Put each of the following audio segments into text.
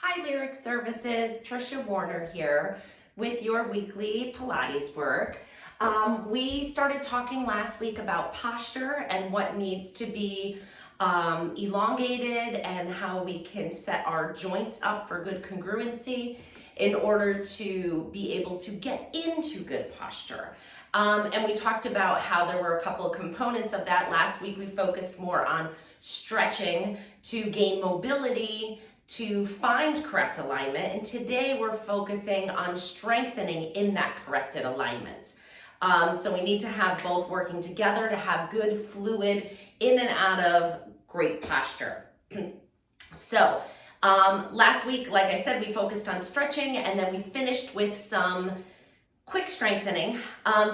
Hi Lyric Services, Trisha Warner here with your weekly Pilates work. We started talking last week about posture and what needs to be elongated and how we can set our joints up for good congruency in order to be able to get into good posture. And we talked about how there were a couple of components of that. Last week we focused more on stretching to gain mobility, to find correct alignment, and today we're focusing on strengthening in that corrected alignment. So we need to have both working together to have good fluid in and out of great posture. So last week, like I said, we focused on stretching and then we finished with some quick strengthening.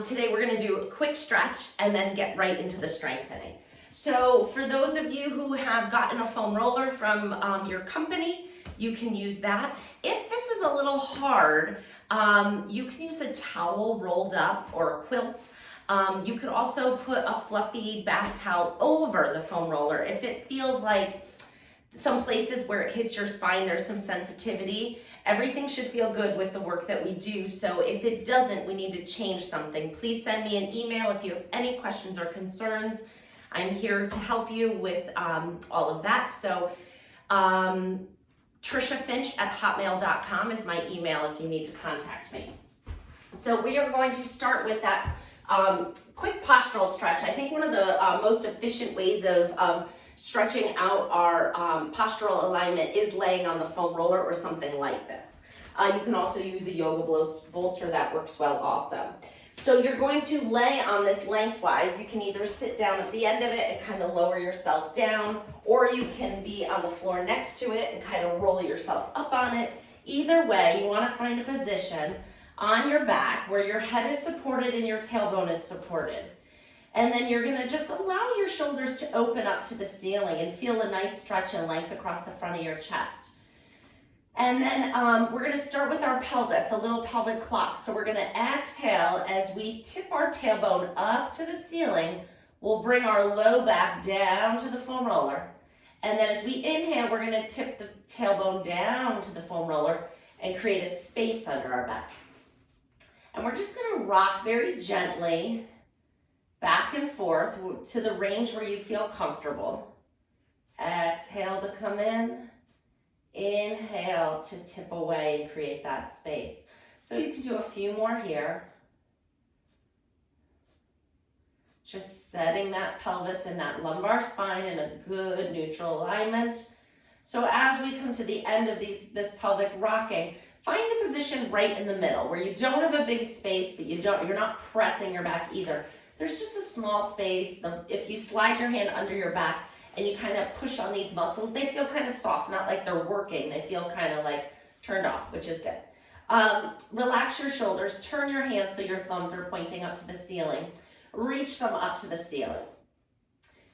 Today we're going to do a quick stretch and then get right into the strengthening. So for those of you who have gotten a foam roller from your company, you can use that. If this is a little hard, you can use a towel rolled up or a quilt. You could also put a fluffy bath towel over the foam roller. If it feels like some places where it hits your spine, there's some sensitivity. Everything should feel good with the work that we do. So if it doesn't, we need to change something. Please send me an email if you have any questions or concerns. I'm here to help you with all of that. So TrishaFinch@hotmail.com is my email if you need to contact me. So we are going to start with that quick postural stretch. I think one of the most efficient ways of stretching out our postural alignment is laying on the foam roller or something like this. You can also use a yoga bolster, that works well also. So you're going to lay on this lengthwise. You can either sit down at the end of it and kind of lower yourself down, or you can be on the floor next to it and kind of roll yourself up on it. Either way, you want to find a position on your back where your head is supported and your tailbone is supported. And then you're going to just allow your shoulders to open up to the ceiling and feel a nice stretch and length across the front of your chest. And then we're going to start with our pelvis, a little pelvic clock. So we're going to exhale as we tip our tailbone up to the ceiling. We'll bring our low back down to the foam roller. And then as we inhale, we're going to tip the tailbone down to the foam roller and create a space under our back. And we're just going to rock very gently back and forth to the range where you feel comfortable. Exhale to come in. Inhale to tip away and create that space. So you can do a few more here. Just setting that pelvis and that lumbar spine in a good neutral alignment. So as we come to the end of this pelvic rocking, find the position right in the middle where you don't have a big space, but you're not pressing your back either. There's just a small space. If you slide your hand under your back and you kind of push on these muscles, they feel kind of soft, not like they're working. They feel kind of like turned off, which is good. Relax your shoulders, turn your hands so your thumbs are pointing up to the ceiling. Reach them up to the ceiling.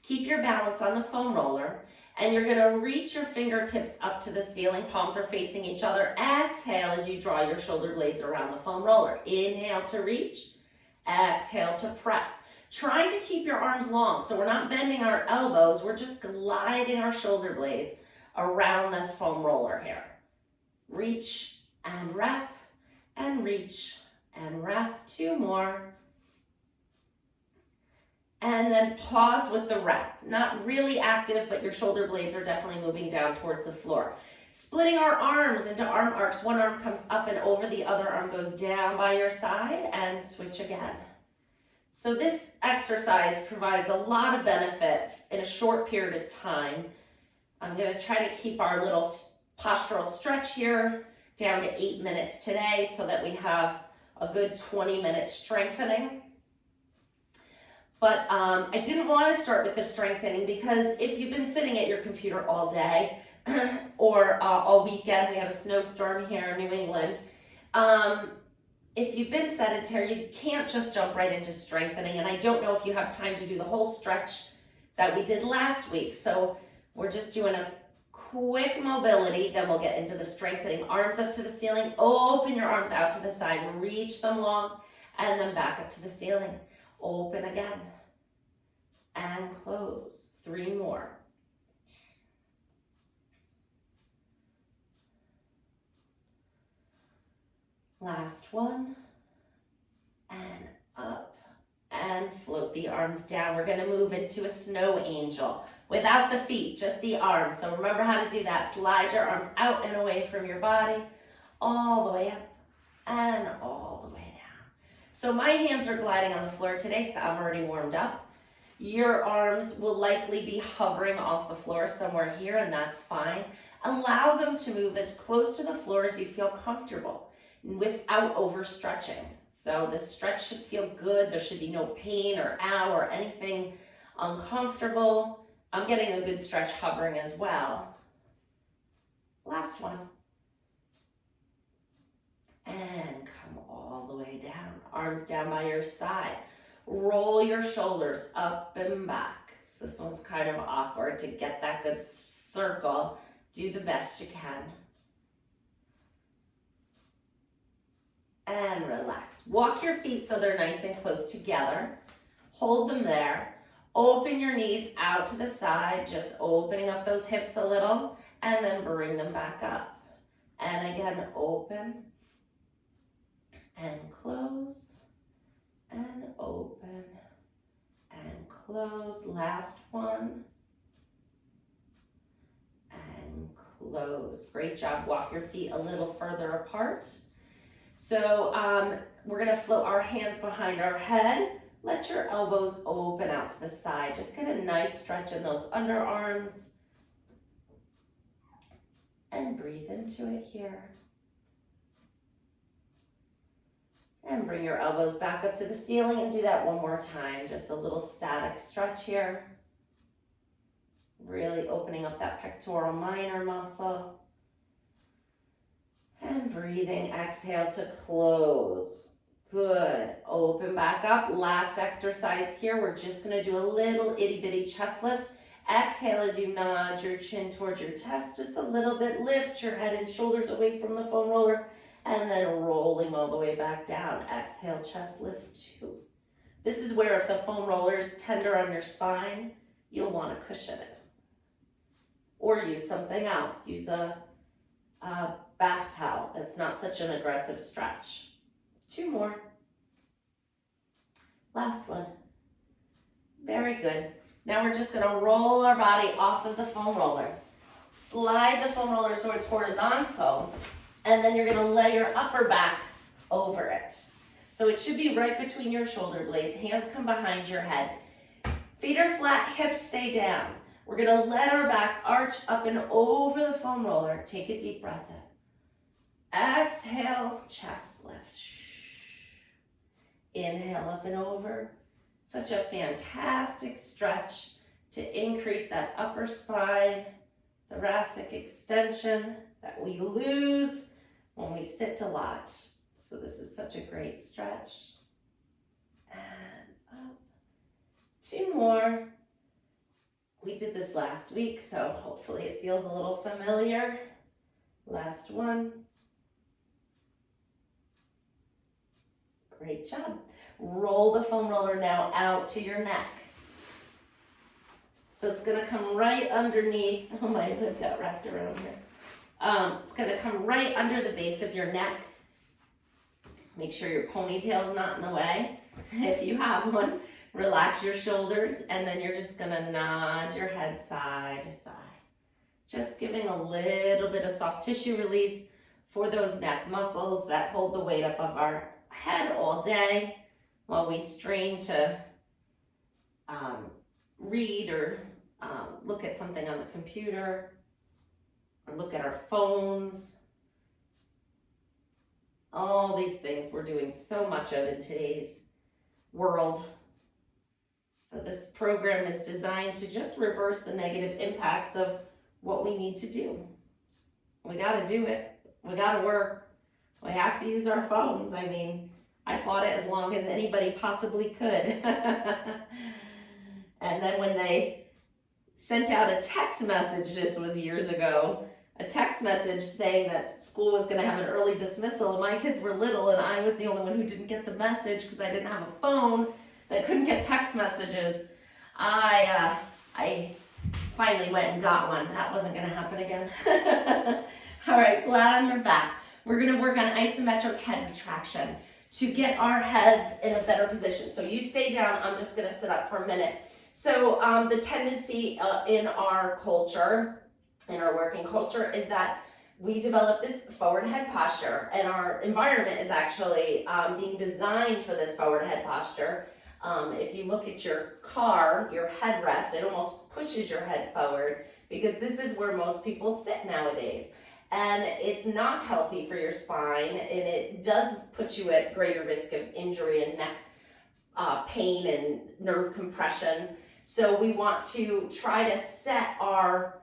Keep your balance on the foam roller, and you're gonna reach your fingertips up to the ceiling, palms are facing each other. Exhale as you draw your shoulder blades around the foam roller. Inhale to reach, exhale to press. Trying to keep your arms long, so we're not bending our elbows, we're just gliding our shoulder blades around this foam roller here. Reach and wrap, and reach and wrap. Two more. And then pause with the wrap. Not really active, but your shoulder blades are definitely moving down towards the floor. Splitting our arms into arm arcs. One arm comes up and over, the other arm goes down by your side, and switch again. So this exercise provides a lot of benefit in a short period of time. I'm going to try to keep our little postural stretch here down to 8 minutes today so that we have a good 20-minute strengthening. But I didn't want to start with the strengthening because if you've been sitting at your computer all day or all weekend, we had a snowstorm here in New England, if you've been sedentary, you can't just jump right into strengthening, and I don't know if you have time to do the whole stretch that we did last week. So we're just doing a quick mobility, then we'll get into the strengthening. Arms up to the ceiling, open your arms out to the side, reach them long, and then back up to the ceiling. Open again, and close. 3 more. Last one. And up and float the arms down. We're going to move into a snow angel without the feet, just the arms. So remember how to do that. Slide your arms out and away from your body, all the way up and all the way down. So my hands are gliding on the floor today because I'm already warmed up. Your arms will likely be hovering off the floor somewhere here, and that's fine. Allow them to move as close to the floor as you feel comfortable without overstretching. So the stretch should feel good. There should be no pain or ow or anything uncomfortable. I'm getting a good stretch hovering as well. Last one. And come all the way down. Arms down by your side. Roll your shoulders up and back. So this one's kind of awkward to get that good circle. Do the best you can. And relax. Walk your feet so they're nice and close together. Hold them there. Open your knees out to the side, just opening up those hips a little, and then bring them back up. And again, open and close and open and close. Last one and close. Great job. Walk your feet a little further apart. So we're going to float our hands behind our head. Let your elbows open out to the side. Just get a nice stretch in those underarms. And breathe into it here. And bring your elbows back up to the ceiling and do that one more time. Just a little static stretch here. Really opening up that pectoral minor muscle. And breathing, exhale to close. Good. Open back up. Last exercise here. We're just going to do a little itty bitty chest lift. Exhale as you nod your chin towards your chest. Just a little bit. Lift your head and shoulders away from the foam roller. And then rolling all the way back down. Exhale, chest lift 2. This is where if the foam roller is tender on your spine, you'll want to cushion it. Or use something else. Use a bath towel. It's not such an aggressive stretch. 2 more. Last one. Very good. Now we're just going to roll our body off of the foam roller. Slide the foam roller so it's horizontal, and then you're going to lay your upper back over it. So it should be right between your shoulder blades. Hands come behind your head. Feet are flat, hips stay down. We're going to let our back arch up and over the foam roller. Take a deep breath in. Exhale, chest lift. Inhale up and over. Such a fantastic stretch to increase that upper spine, thoracic extension that we lose when we sit a lot. So this is such a great stretch. And up. 2 more. We did this last week, so hopefully it feels a little familiar. Last one. Great job. Roll the foam roller now out to your neck. So it's going to come right underneath. Oh, my hood got wrapped around here. It's going to come right under the base of your neck. Make sure your ponytail's not in the way. If you have one, relax your shoulders, and then you're just going to nod your head side to side. Just giving a little bit of soft tissue release for those neck muscles that hold the weight up of our head all day while we strain to read or look at something on the computer or look at our phones. All these things we're doing so much of in today's world. So this program is designed to just reverse the negative impacts of what we need to do. We got to do it. We got to work. We have to use our phones. I mean, I fought it as long as anybody possibly could. And then when they sent out a text message, this was years ago, a text message saying that school was going to have an early dismissal, and my kids were little, and I was the only one who didn't get the message because I didn't have a phone that couldn't get text messages. I finally went and got one. That wasn't going to happen again. All right, flat on your back. we're gonna work on isometric head retraction to get our heads in a better position. So you stay down, I'm just gonna sit up for a minute. So the tendency in our culture, in our working culture, is that we develop this forward head posture, and our environment is actually being designed for this forward head posture. If you look at your car, your headrest, it almost pushes your head forward because this is where most people sit nowadays. And it's not healthy for your spine, and it does put you at greater risk of injury and neck pain and nerve compressions. So we want to try to set our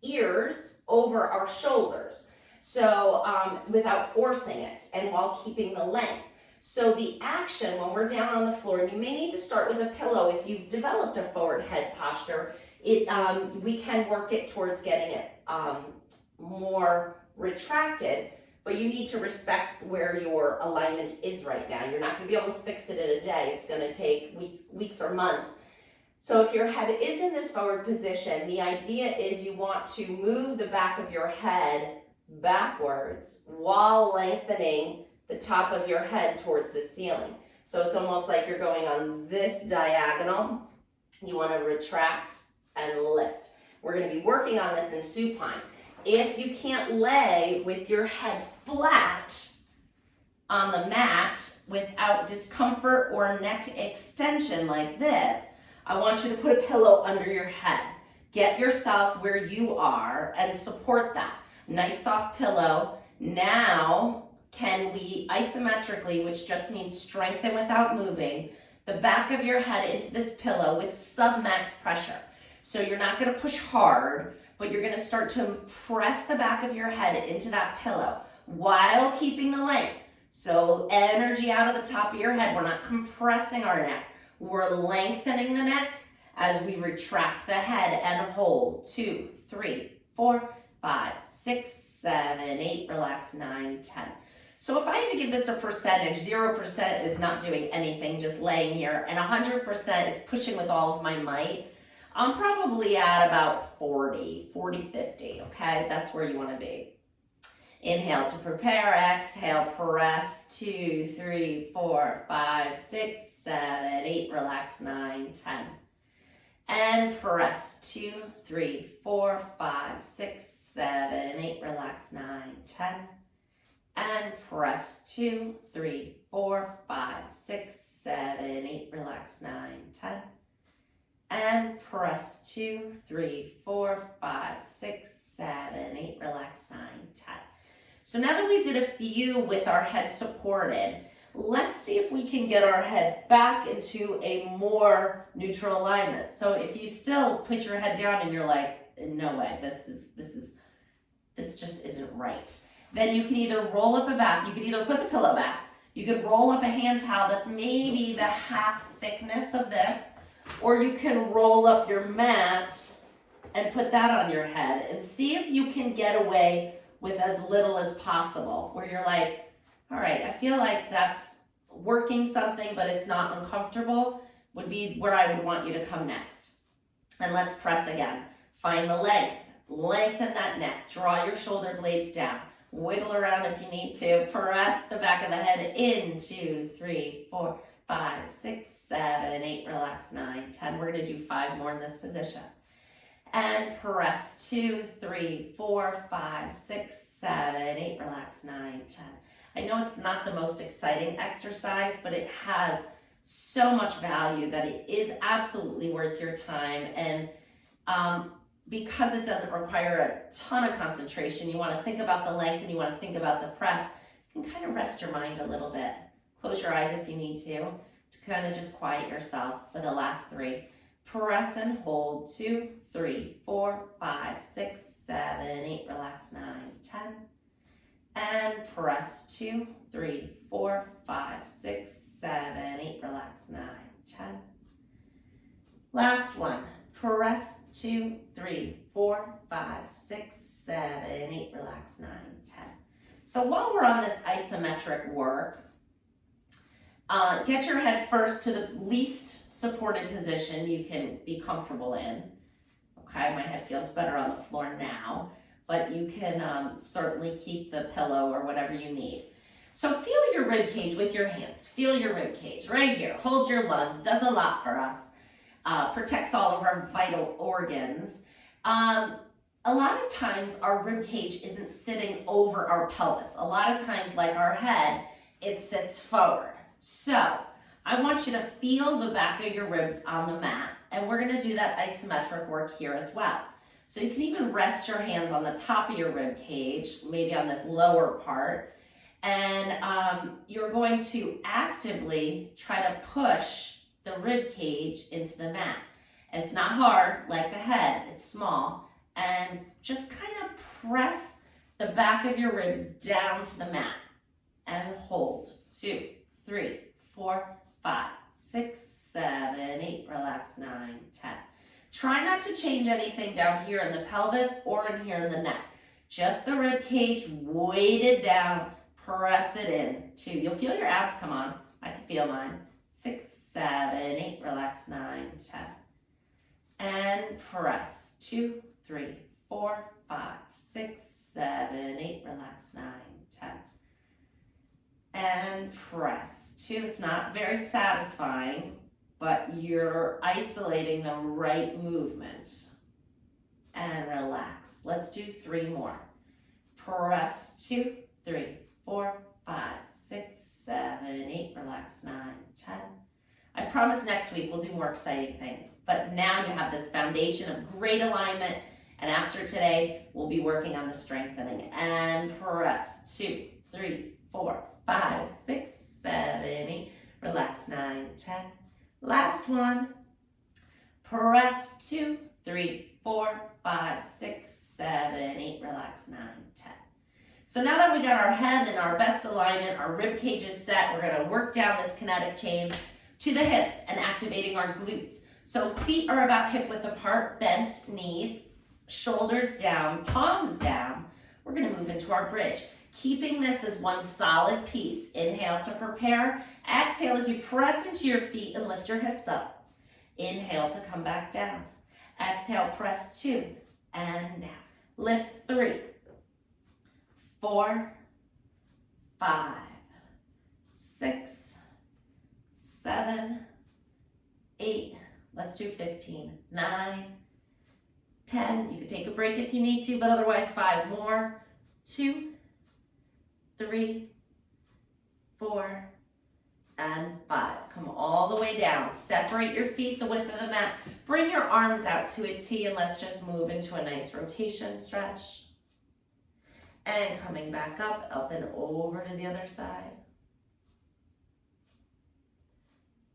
ears over our shoulders, so without forcing it and while keeping the length. So the action when we're down on the floor, and you may need to start with a pillow if you've developed a forward head posture, we can work it towards getting it more retracted, but you need to respect where your alignment is right now. You're not going to be able to fix it in a day. It's going to take weeks or months. So if your head is in this forward position, the idea is you want to move the back of your head backwards while lengthening the top of your head towards the ceiling. So it's almost like you're going on this diagonal. You want to retract and lift. We're going to be working on this in supine. If you can't lay with your head flat on the mat without discomfort or neck extension like this, I want you to put a pillow under your head. Get yourself where you are and support that. Nice soft pillow. Now, can we isometrically, which just means strengthen without moving, the back of your head into this pillow with submax pressure. So you're not going to push hard, but you're going to start to press the back of your head into that pillow while keeping the length. So energy out of the top of your head. We're not compressing our neck. We're lengthening the neck as we retract the head and hold. 2, 3, 4, 5, 6, 7, 8, relax, 9, 10. So if I had to give this a percentage, 0% is not doing anything, just laying here, and 100% is pushing with all of my might, I'm probably at about 40, 50, okay? That's where you want to be. Inhale to prepare, exhale, press, 2, 3, 4, 5, 6, 7, 8, relax, 9, 10. And press, 2, 3, 4, 5, 6, 7, 8, relax, 9, 10. And press, 2, 3, 4, 5, 6, 7, 8, relax, 9, 10. And press, 2, 3, 4, 5, 6, 7, 8, relax, 9, 10. So now that we did a few with our head supported, let's see if we can get our head back into a more neutral alignment. So if you still put your head down and you're like, no way, this just isn't right, then you can either roll up a back, you can either put the pillow back, you could roll up a hand towel that's maybe the half thickness of this, or you can roll up your mat and put that on your head and see if you can get away with as little as possible, where you're like, all right, I feel like that's working something, but it's not uncomfortable, would be where I would want you to come next. And let's press again. Find the length, lengthen that neck, draw your shoulder blades down, wiggle around if you need to, press the back of the head in, 2, 3, 4, 5, 6, 7, 8, relax, 9, 10. We're gonna do 5 more in this position. And press, 2, 3, 4, 5, 6, 7, 8, relax, 9, 10. I know it's not the most exciting exercise, but it has so much value that it is absolutely worth your time. And because it doesn't require a ton of concentration, you want to think about the length and you want to think about the press, you can kind of rest your mind a little bit. Close your eyes if you need to kind of just quiet yourself for the last 3. Press and hold, 2, 3, 4, 5, 6, 7, 8, relax, 9, 10. And press, 2, 3, 4, 5, 6, 7, 8, relax, 9, 10. Last one. Press, 2, 3, 4, 5, 6, 7, 8, relax, 9, 10. So while we're on this isometric work, get your head first to the least supported position you can be comfortable in. Okay, my head feels better on the floor now. but you can certainly keep the pillow or whatever you need. So feel your rib cage with your hands. Feel your rib cage right here. Hold your lungs. Does a lot for us. Protects all of our vital organs. A lot of times our rib cage isn't sitting over our pelvis. A lot of times, like our head, it sits forward. So I want you to feel the back of your ribs on the mat, and we're going to do that isometric work here as well. So you can even rest your hands on the top of your rib cage, maybe on this lower part, and you're going to actively try to push the rib cage into the mat. It's not hard like the head, it's small, and just kind of press the back of your ribs down to the mat and hold. 2, 3, 4, 5, 6, 7, 8, relax, 9, 10. Try not to change anything down here in the pelvis or in here in the neck. Just the rib cage weighted down, press it in. 2, you'll feel your abs come on. I can feel mine. 6, 7, 8, relax, 9, 10. And press. 2, 3, 4, 5, 6, 7, 8, relax, 9, 10. And press. 2, it's not very satisfying, but you're isolating the right movement. And relax. Let's do 3 more. Press. 2, 3, 4, 5, 6, 7, 8, relax, 9, 10. I promise next week we'll do more exciting things, but now you have this foundation of great alignment, and after today, we'll be working on the strengthening. And press. 2, 3, 4, 5, 6, 7, 8, relax, 9, 10. Last one. Press. 2, 3, 4, 5, 6, 7, 8, relax, 9, 10. So now that we got our head in our best alignment, our rib cage is set, we're gonna work down this kinetic chain to the hips and activating our glutes. So feet are about hip width apart, bent knees, shoulders down, palms down. We're gonna move into our bridge. Keeping this as one solid piece. Inhale to prepare. Exhale as you press into your feet and lift your hips up. Inhale to come back down. Exhale, press 2 and down. Lift 3, 4, 5, 6, 7, 8, let's do 15, 9, 10. You can take a break if you need to, but otherwise 5 more. 2, 3, 4, and 5. Come all the way down. Separate your feet the width of the mat. Bring your arms out to a T, and let's just move into a nice rotation stretch. And coming back up and over to the other side.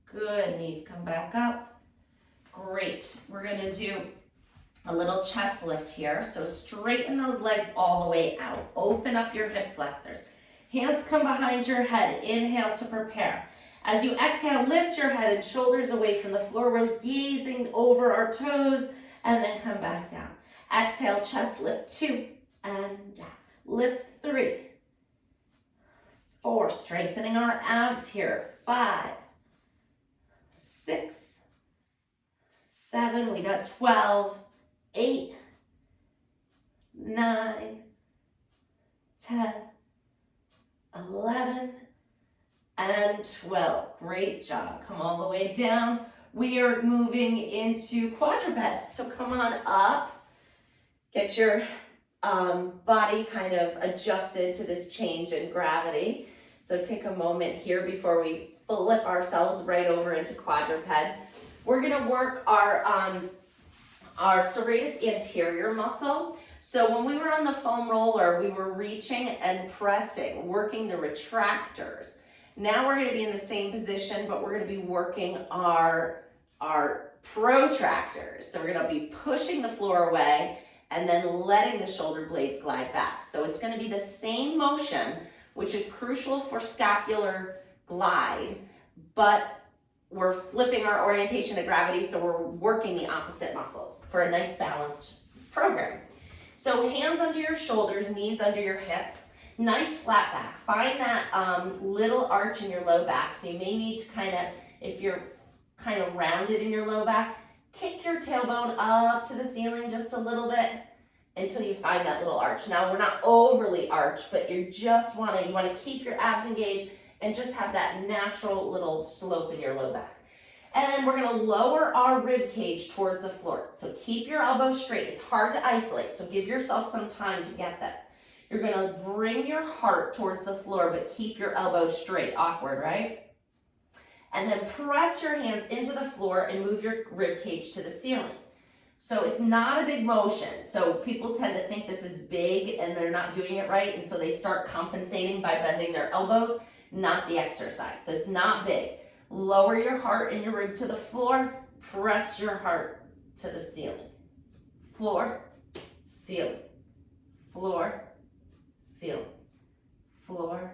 Good, knees come back up. Great, we're gonna do a little chest lift here. So straighten those legs all the way out. Open up your hip flexors. Hands come behind your head. Inhale to prepare. As you exhale, lift your head and shoulders away from the floor. We're gazing over our toes and then come back down. Exhale, chest lift 2 and down. Lift 3, 4, strengthening our abs here. 5, 6, 7, we got 12, 8, 9, 10, 11, and 12. Great job. Come all the way down. We are moving into quadruped. So come on up. Get your body kind of adjusted to this change in gravity. So take a moment here before we flip ourselves right over into quadruped. We're gonna work our serratus anterior muscle. So when we were on the foam roller, we were reaching and pressing, working the retractors. Now we're gonna be in the same position, but we're gonna be working our protractors. So we're gonna be pushing the floor away and then letting the shoulder blades glide back. So it's gonna be the same motion, which is crucial for scapular glide, but we're flipping our orientation to gravity, so we're working the opposite muscles for a nice balanced program. So hands under your shoulders, knees under your hips, nice flat back. Find that little arch in your low back. So you may need to kind of, if you're kind of rounded in your low back, kick your tailbone up to the ceiling just a little bit until you find that little arch. Now we're not overly arched, but you want to keep your abs engaged and just have that natural little slope in your low back. And we're going to lower our rib cage towards the floor. So keep your elbows straight. It's hard to isolate, so give yourself some time to get this. You're going to bring your heart towards the floor, but keep your elbows straight. Awkward, right? And then press your hands into the floor and move your rib cage to the ceiling. So it's not a big motion. So people tend to think this is big and they're not doing it right, and so they start compensating by bending their elbows. Not the exercise. So it's not big. Lower your heart and your rib to the floor. Press your heart to the ceiling. Floor, ceiling. Floor, ceiling. Floor,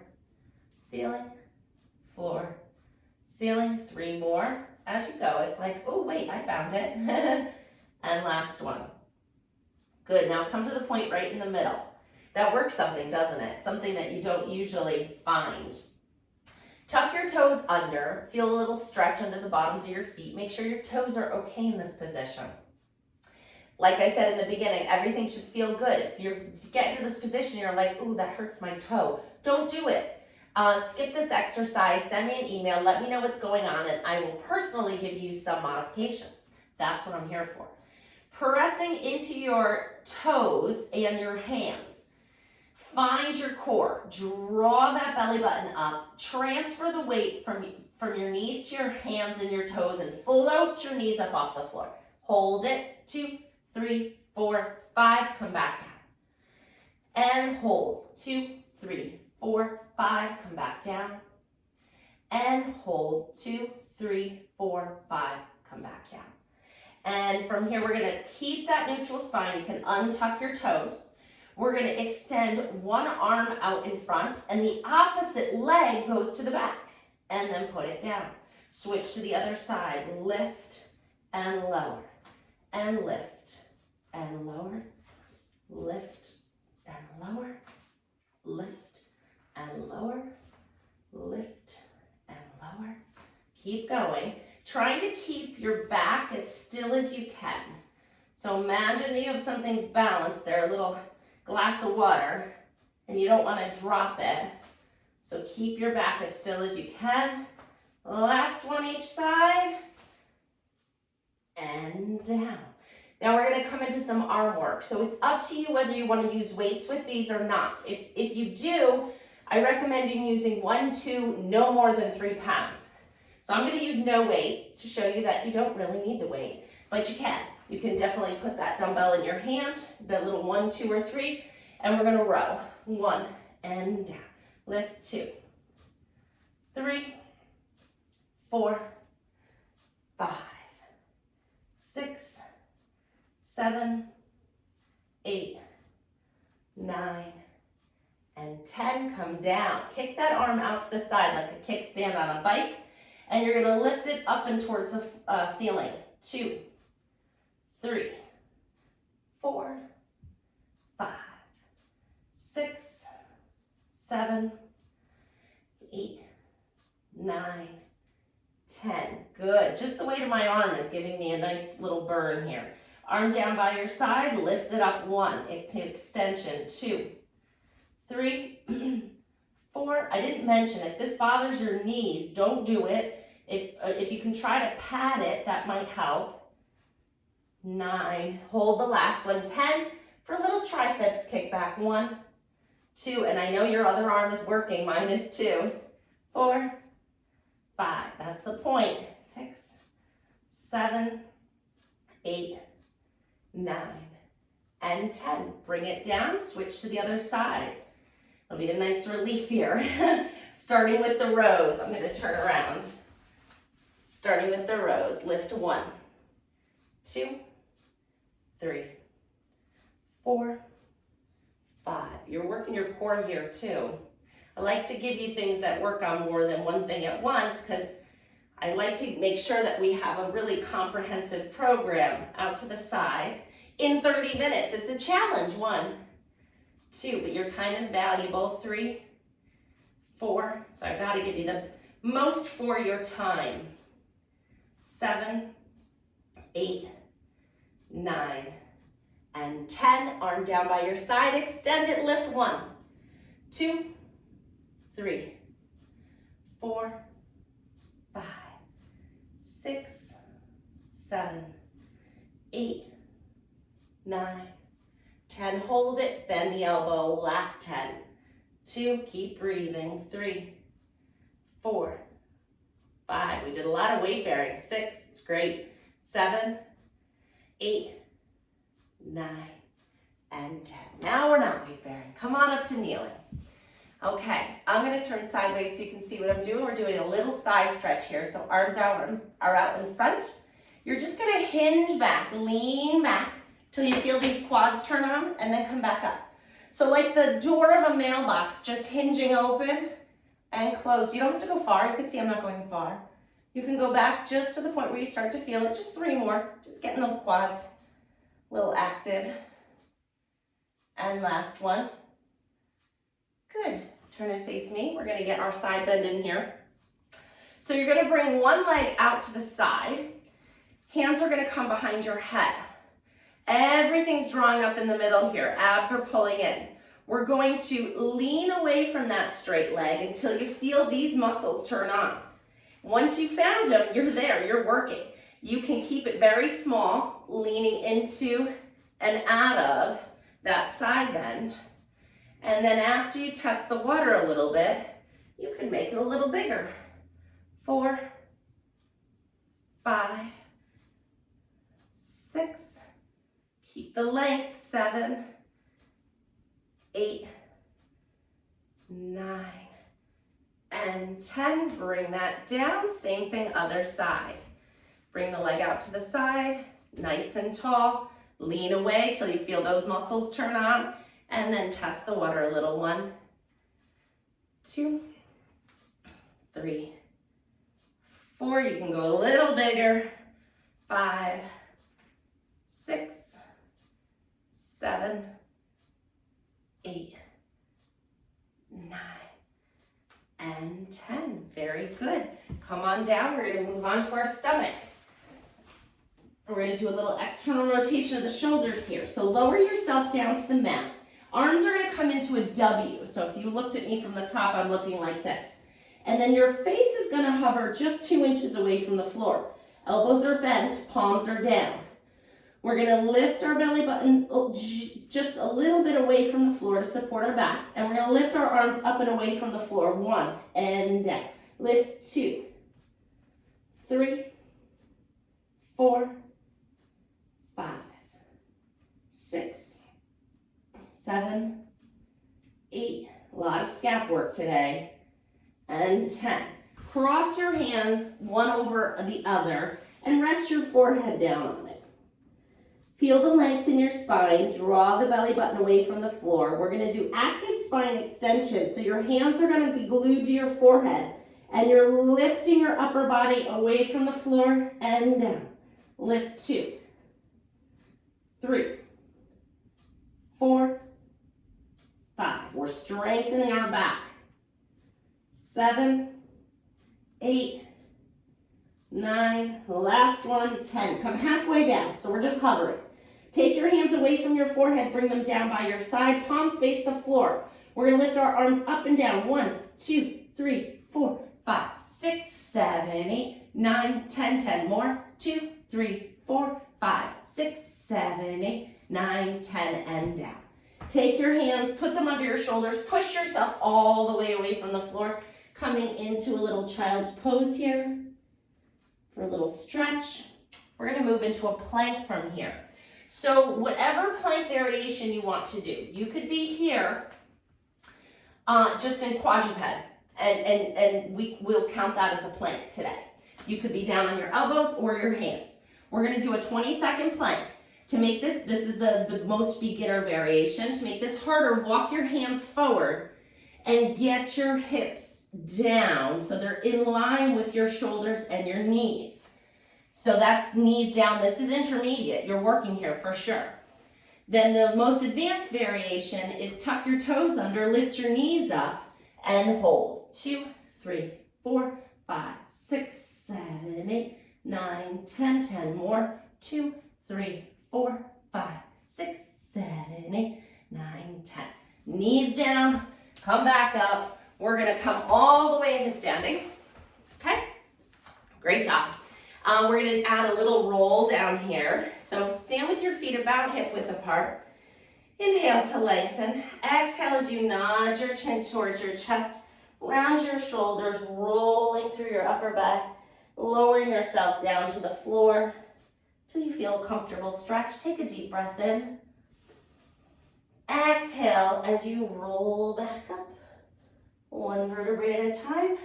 ceiling. Floor, ceiling. 3 more. As you go, it's like, oh wait, I found it. And last one. Good, now come to the point right in the middle. That works something, doesn't it? Something that you don't usually find. Tuck your toes under, feel a little stretch under the bottoms of your feet. Make sure your toes are okay in this position. Like I said in the beginning, everything should feel good. If you get into this position, you're like, ooh, that hurts my toe. Don't do it. Skip this exercise, send me an email, let me know what's going on, and I will personally give you some modifications. That's what I'm here for. Pressing into your toes and your hands. Find your core, draw that belly button up, transfer the weight from your knees to your hands and your toes and float your knees up off the floor. Hold it, 2, 3, 4, 5, come back down. And hold, 2, 3, 4, 5, come back down. And hold, 2, 3, 4, 5, come back down. And from here, we're gonna keep that neutral spine. You can untuck your toes. We're going to extend one arm out in front and the opposite leg goes to the back and then put it down. Switch to the other side. Lift and lower and lift and lower. Lift and lower. Lift and lower. Lift and lower. Keep going. Trying to keep your back as still as you can. So imagine that you have something balanced there, a little glass of water, and you don't want to drop it. So keep your back as still as you can. Last one each side. And down. Now we're going to come into some arm work. So it's up to you whether you want to use weights with these or not. If you do, I recommend you using 1, 2, no more than 3 pounds. So I'm going to use no weight to show you that you don't really need the weight, but you can. You can definitely put that dumbbell in your hand, the little 1, 2, or 3, and we're gonna row. 1 and down. Lift 2, 3, 4, 5, 6, 7, 8, 9, and 10. Come down. Kick that arm out to the side like a kickstand on a bike, and you're gonna lift it up and towards the ceiling. 2, 3, 4, 5, 6, 7, 8, 9, 10. Good. Just the weight of my arm is giving me a nice little burn here. Arm down by your side, lift it up. 1, extension. 2, 3, 4. I didn't mention, if this bothers your knees, don't do it. If you can try to pad it, that might help. 9, hold the last one. 10, for a little triceps kickback. 1, 2, and I know your other arm is working, mine is too. 4, 5, that's the point. 6, 7, 8, 9, and 10. Bring it down, switch to the other side. It'll be a nice relief here. Starting with the rows, I'm going to turn around. Starting with the rows, lift 1, 2, 3, 4, 5. You're working your core here too. I like to give you things that work on more than one thing at once because I like to make sure that we have a really comprehensive program. Out to the side in 30 minutes. It's a challenge. 1, 2, but your time is valuable. 3, 4. So I've got to give you the most for your time. 7, 8, 9, and 10. Arm down by your side, extend it, lift 1, 2, 3, 4, 5, 6, 7, 8, 9, 10. Hold it, bend the elbow, last 10. 2, keep breathing. 3, 4, 5. We did a lot of weight bearing. 6, it's great. 7, 8, 9, and 10. Now we're not weight bearing. Come on up to kneeling. Okay, I'm gonna turn sideways so you can see what I'm doing. We're doing a little thigh stretch here. So arms are out in front. You're just gonna hinge back, lean back till you feel these quads turn on and then come back up. So like the door of a mailbox, just hinging open and close. You don't have to go far. You can see I'm not going far. You can go back just to the point where you start to feel it. Just 3 more. Just getting those quads a little active. And last one. Good. Turn and face me. We're going to get our side bend in here. So you're going to bring one leg out to the side. Hands are going to come behind your head. Everything's drawing up in the middle here. Abs are pulling in. We're going to lean away from that straight leg until you feel these muscles turn on. Once you found them, you're there, you're working. You can keep it very small, leaning into and out of that side bend. And then after you test the water a little bit, you can make it a little bigger. 4, 5, 6, keep the length, 7, 8, 9, and 10. Bring that down. Same thing, other side. Bring the leg out to the side, nice and tall. Lean away till you feel those muscles turn on, and then test the water a little. 1, 2, 3, 4. You can go a little bigger. 5, 6, 7, 8, 9, and 10. Very good. Come on down. We're going to move on to our stomach. We're going to do a little external rotation of the shoulders here. So lower yourself down to the mat. Arms are going to come into a W. So if you looked at me from the top, I'm looking like this. And then your face is going to hover just 2 inches away from the floor. Elbows are bent, palms are down. We're going to lift our belly button just a little bit away from the floor to support our back. And we're going to lift our arms up and away from the floor. 1 and down. Lift 2, 3, 4, 5, 6, 7, 8. A lot of scap work today. And 10. Cross your hands one over the other and rest your forehead down on it. Feel the length in your spine. Draw the belly button away from the floor. We're going to do active spine extension. So your hands are going to be glued to your forehead and you're lifting your upper body away from the floor and down. Lift 2, 3, 4, 5. We're strengthening our back. 7, 8, 9, last one, 10. Come halfway down, so we're just hovering. Take your hands away from your forehead, bring them down by your side, palms face the floor. We're gonna lift our arms up and down. 1, 2, 3, 4, 5, 6, 7, 8, 9, 10, 10 more. 2, 3, 4, 5, 6, 7, 8, 9, 10, and down. Take your hands, put them under your shoulders, push yourself all the way away from the floor, coming into a little child's pose here for a little stretch. We're going to move into a plank from here. So whatever plank variation you want to do, you could be here just in quadruped, and we'll count that as a plank today. You could be down on your elbows or your hands. We're going to do a 20-second plank. To make this is the most beginner variation. To make this harder, walk your hands forward and get your hips down so they're in line with your shoulders and your knees. So that's knees down. This is intermediate. You're working here for sure. Then the most advanced variation is tuck your toes under, lift your knees up, and hold. 2, 3, 4, 5, 6, 7, 8, 9, 10, 10 more. 2, 3, 4, 5, 6, 7, 8, 9, 10. Knees down, come back up. We're gonna come all the way into standing, okay? Great job. We're gonna add a little roll down here. So stand with your feet about hip width apart. Inhale to lengthen. Exhale as you nod your chin towards your chest. Round your shoulders, rolling through your upper back, lowering yourself down to the floor till you feel a comfortable stretch. Take a deep breath in. Exhale as you roll back up, one vertebrae at a time,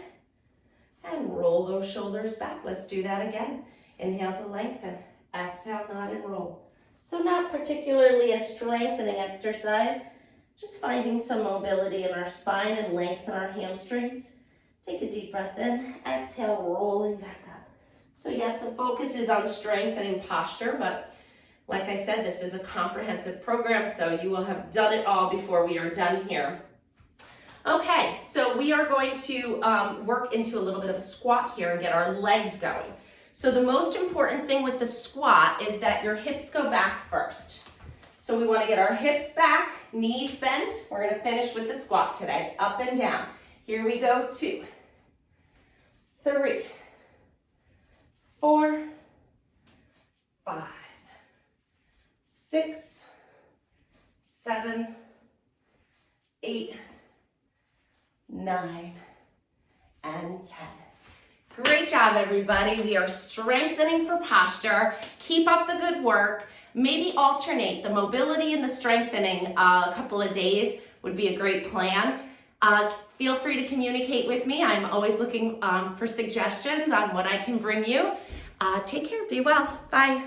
and roll those shoulders back. Let's do that again. Inhale to lengthen. Exhale, nod and roll. So not particularly a strengthening exercise, just finding some mobility in our spine and length in our hamstrings. Take a deep breath in. Exhale, rolling back up. So yes, the focus is on strengthening posture, but like I said, this is a comprehensive program, so you will have done it all before we are done here. Okay, so we are going to work into a little bit of a squat here and get our legs going. So the most important thing with the squat is that your hips go back first. So we want to get our hips back, knees bent. We're going to finish with the squat today, up and down. Here we go, 2, 3, 4, 5, 6, 7, 8, 9, and 10. Great job, everybody. We are strengthening for posture. Keep up the good work. Maybe alternate the mobility and the strengthening a couple of days would be a great plan. Feel free to communicate with me. I'm always looking for suggestions on what I can bring you. Take care. Be well. Bye.